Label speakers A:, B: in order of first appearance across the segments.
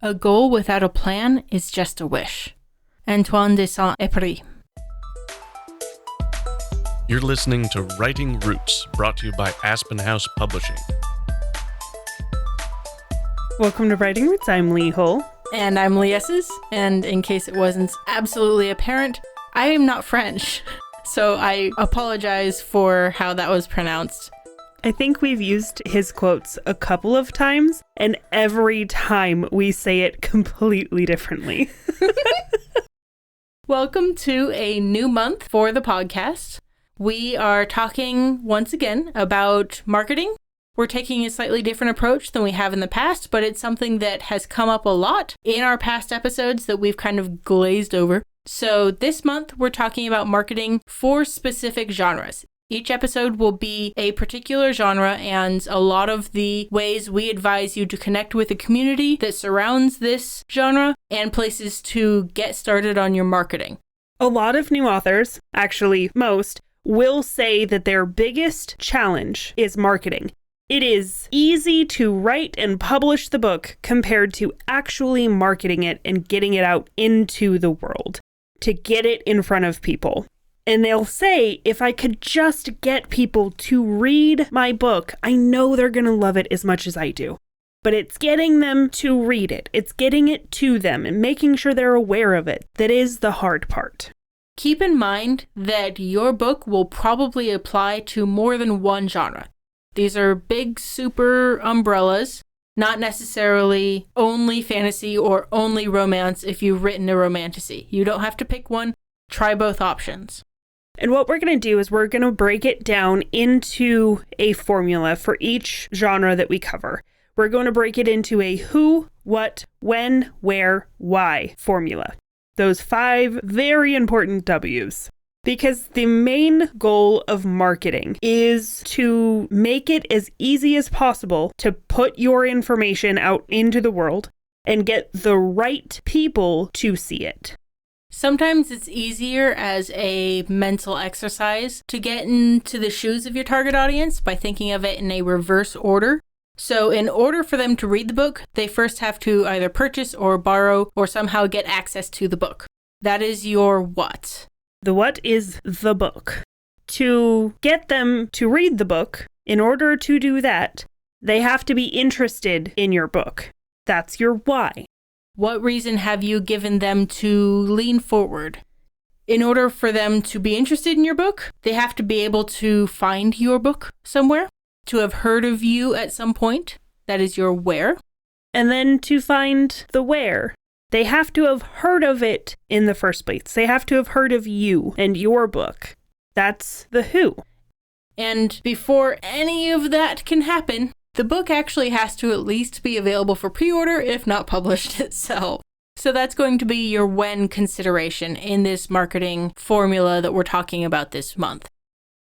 A: A goal without a plan is just a wish. Antoine de Saint-Exupéry.
B: You're listening to Writing Roots, brought to you by Aspen House Publishing.
C: Welcome to Writing Roots. I'm Lee Hull.
A: And I'm Lieses, and in case it wasn't absolutely apparent, I am not French. So I apologize for how that was pronounced.
C: I think we've used his quotes a couple of times, and every time we say it completely differently.
A: Welcome to a new month for the podcast. We are talking once again about marketing. We're taking a slightly different approach than we have in the past, but it's something that has come up a lot in our past episodes that we've kind of glazed over. So this month, we're talking about marketing for specific genres. Each episode will be a particular genre, and a lot of the ways we advise you to connect with the community that surrounds this genre and places to get started on your marketing.
C: A lot of new authors, actually most, will say that their biggest challenge is marketing. It is easy to write and publish the book compared to actually marketing it and getting it out into the world, to get it in front of people. And they'll say, if I could just get people to read my book, I know they're going to love it as much as I do. But it's getting them to read it. It's getting it to them and making sure they're aware of it that is the hard part.
A: Keep in mind that your book will probably apply to more than one genre. These are big, super umbrellas, not necessarily only fantasy or only romance if you've written a romantasy. You don't have to pick one. Try both options.
C: And what we're going to do is we're going to break it down into a formula for each genre that we cover. We're going to break it into a who, what, when, where, why formula. Those 5 very important W's. Because the main goal of marketing is to make it as easy as possible to put your information out into the world and get the right people to see it.
A: Sometimes it's easier as a mental exercise to get into the shoes of your target audience by thinking of it in a reverse order. So in order for them to read the book, they first have to either purchase or borrow or somehow get access to the book. That is your what.
C: The what is the book. To get them to read the book, in order to do that, they have to be interested in your book. That's your why.
A: What reason have you given them to lean forward? In order for them to be interested in your book, they have to be able to find your book somewhere, to have heard of you at some point. That is your where.
C: And then to find the where. They have to have heard of it in the first place. They have to have heard of you and your book. That's the who.
A: And before any of that can happen, the book actually has to at least be available for pre-order, if not published itself. So that's going to be your when consideration in this marketing formula that we're talking about this month.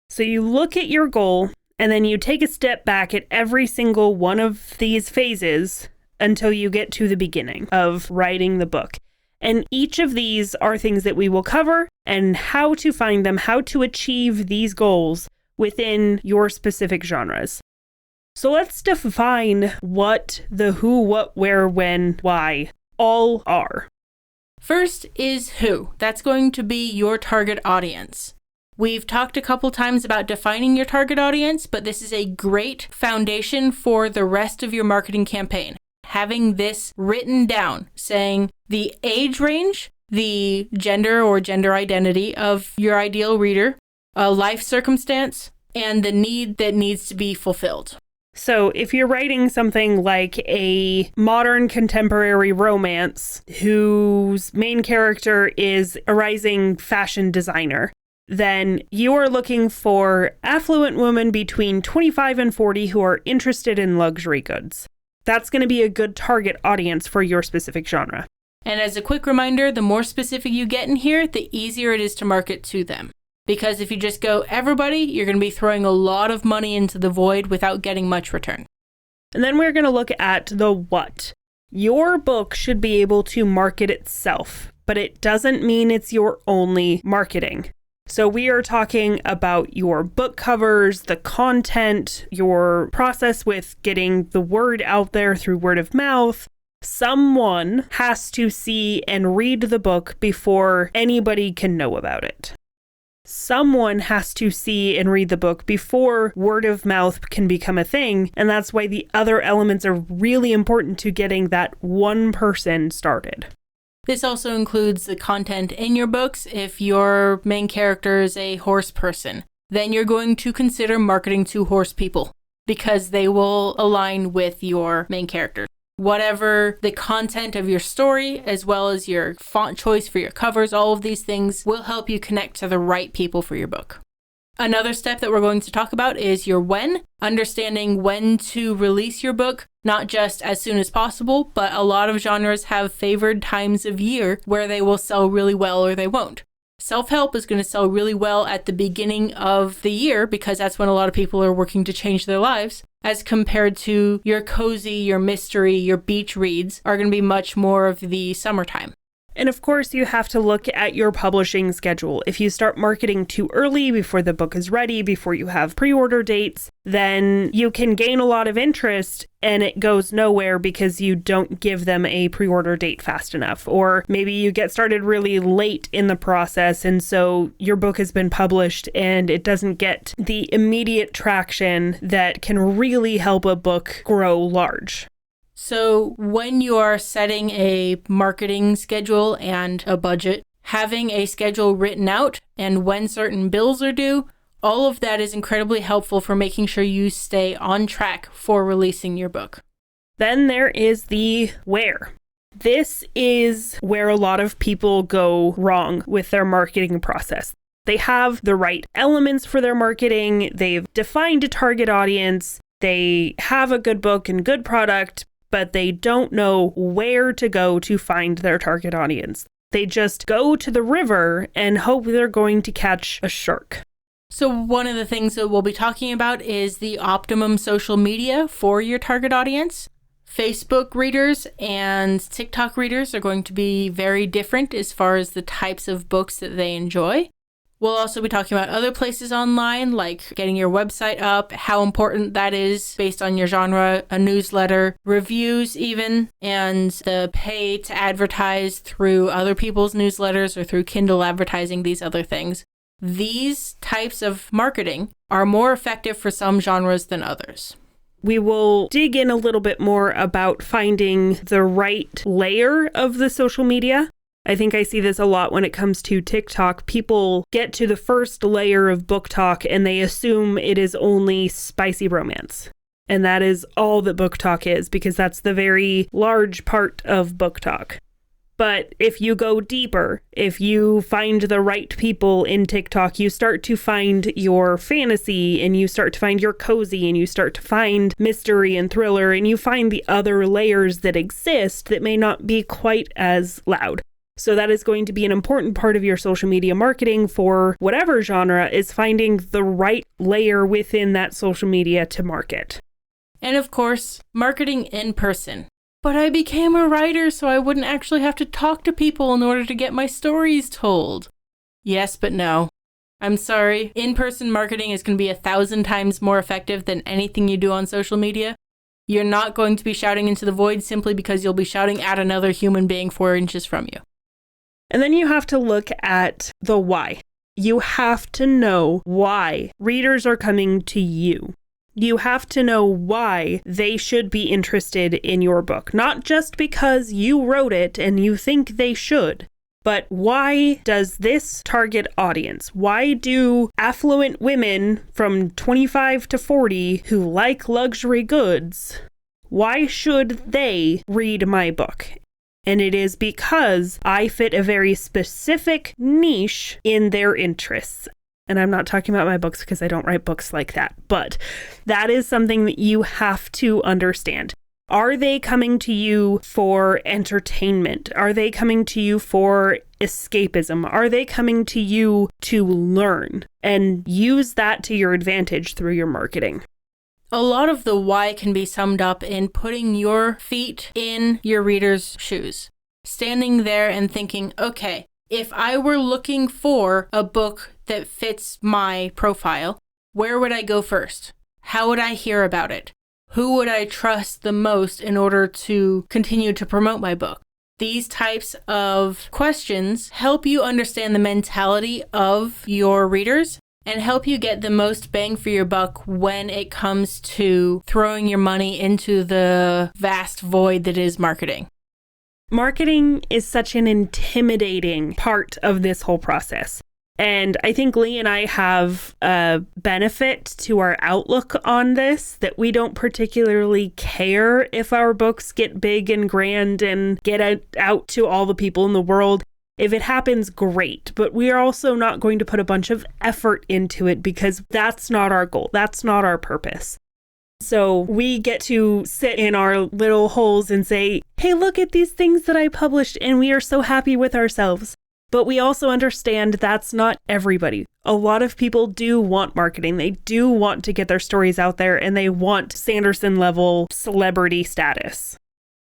C: So you look at your goal, and then you take a step back at every single one of these phases until you get to the beginning of writing the book. And each of these are things that we will cover and how to find them, how to achieve these goals within your specific genres. So let's define what the who, what, where, when, why all are.
A: First is who. That's going to be your target audience. We've talked a couple times about defining your target audience, but this is a great foundation for the rest of your marketing campaign. Having this written down, saying the age range, the gender or gender identity of your ideal reader, a life circumstance, and the need that needs to be fulfilled.
C: So if you're writing something like a modern contemporary romance whose main character is a rising fashion designer, then you are looking for affluent women between 25 and 40 who are interested in luxury goods. That's going to be a good target audience for your specific genre.
A: And as a quick reminder, the more specific you get in here, the easier it is to market to them. Because if you just go everybody, you're going to be throwing a lot of money into the void without getting much return.
C: And then we're going to look at the what. Your book should be able to market itself, but it doesn't mean it's your only marketing. So we are talking about your book covers, the content, your process with getting the word out there through word of mouth, Someone has to see and read the book before anybody can know about it. Someone has to see and read the book before word of mouth can become a thing, and that's why the other elements are really important to getting that one person started.
A: This also includes the content in your books. If your main character is a horse person, then you're going to consider marketing to horse people because they will align with your main character. Whatever the content of your story, as well as your font choice for your covers, all of these things will help you connect to the right people for your book. Another step that we're going to talk about is your when, understanding when to release your book, not just as soon as possible, but a lot of genres have favored times of year where they will sell really well or they won't. Self-help is going to sell really well at the beginning of the year because that's when a lot of people are working to change their lives, as compared to your cozy, your mystery, your beach reads are going to be much more of the summertime.
C: And of course, you have to look at your publishing schedule. If you start marketing too early, before the book is ready, before you have pre-order dates, then you can gain a lot of interest and it goes nowhere because you don't give them a pre-order date fast enough. Or maybe you get started really late in the process and so your book has been published and it doesn't get the immediate traction that can really help a book grow large.
A: So when you are setting a marketing schedule and a budget, having a schedule written out and when certain bills are due, all of that is incredibly helpful for making sure you stay on track for releasing your book.
C: Then there is the where. This is where a lot of people go wrong with their marketing process. They have the right elements for their marketing, they've defined a target audience, they have a good book and good product, but they don't know where to go to find their target audience. They just go to the river and hope they're going to catch a shark.
A: So one of the things that we'll be talking about is the optimum social media for your target audience. Facebook readers and TikTok readers are going to be very different as far as the types of books that they enjoy. We'll also be talking about other places online, like getting your website up, how important that is based on your genre, a newsletter, reviews even, and the pay to advertise through other people's newsletters or through Kindle advertising, these other things. These types of marketing are more effective for some genres than others.
C: We will dig in a little bit more about finding the right layer of the social media. I think I see this a lot when it comes to TikTok. People get to the first layer of book talk and they assume it is only spicy romance. And that is all that book talk is because that's the very large part of book talk. But if you go deeper, if you find the right people in TikTok, you start to find your fantasy and you start to find your cozy and you start to find mystery and thriller and you find the other layers that exist that may not be quite as loud. So that is going to be an important part of your social media marketing for whatever genre, is finding the right layer within that social media to market.
A: And of course, marketing in person. But I became a writer so I wouldn't actually have to talk to people in order to get my stories told. Yes, but no. I'm sorry, in-person marketing is going to be 1,000 times more effective than anything you do on social media. You're not going to be shouting into the void simply because you'll be shouting at another human being 4 inches from you.
C: And then you have to look at the why. You have to know why readers are coming to you. You have to know why they should be interested in your book. Not just because you wrote it and you think they should, but why does this target audience, why do affluent women from 25 to 40 who like luxury goods, why should they read my book? And it is because I fit a very specific niche in their interests. And I'm not talking about my books because I don't write books like that, but that is something that you have to understand. Are they coming to you for entertainment? Are they coming to you for escapism? Are they coming to you to learn? And use that to your advantage through your marketing.
A: A lot of the why can be summed up in putting your feet in your reader's shoes. Standing there and thinking, okay, if I were looking for a book that fits my profile, where would I go first? How would I hear about it? Who would I trust the most in order to continue to promote my book? These types of questions help you understand the mentality of your readers and help you get the most bang for your buck when it comes to throwing your money into the vast void that is marketing.
C: Marketing is such an intimidating part of this whole process. And I think Lee and I have a benefit to our outlook on this, that we don't particularly care if our books get big and grand and get out to all the people in the world. If it happens, great. But we are also not going to put a bunch of effort into it because that's not our goal. That's not our purpose. So we get to sit in our little holes and say, hey, look at these things that I published, and we are so happy with ourselves. But we also understand that's not everybody. A lot of people do want marketing. They do want to get their stories out there, and they want Sanderson level celebrity status.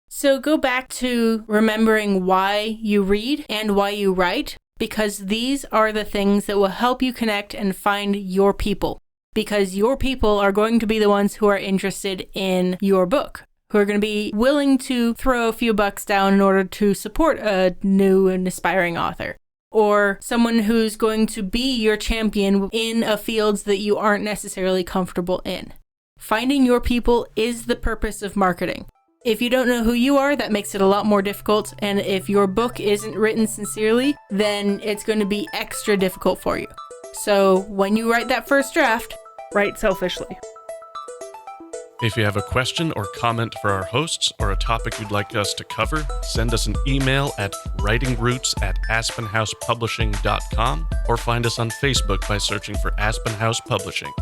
A: So go back to remembering why you read and why you write, because these are the things that will help you connect and find your people. Because your people are going to be the ones who are interested in your book, who are going to be willing to throw a few bucks down in order to support a new and aspiring author, or someone who's going to be your champion in a field that you aren't necessarily comfortable in. Finding your people is the purpose of marketing. If you don't know who you are, that makes it a lot more difficult, and if your book isn't written sincerely, then it's going to be extra difficult for you. So when you write that first draft,
C: write selfishly.
B: If you have a question or comment for our hosts or a topic you'd like us to cover, send us an email at writingroots@aspenhousepublishing.com or find us on Facebook by searching for Aspen House Publishing.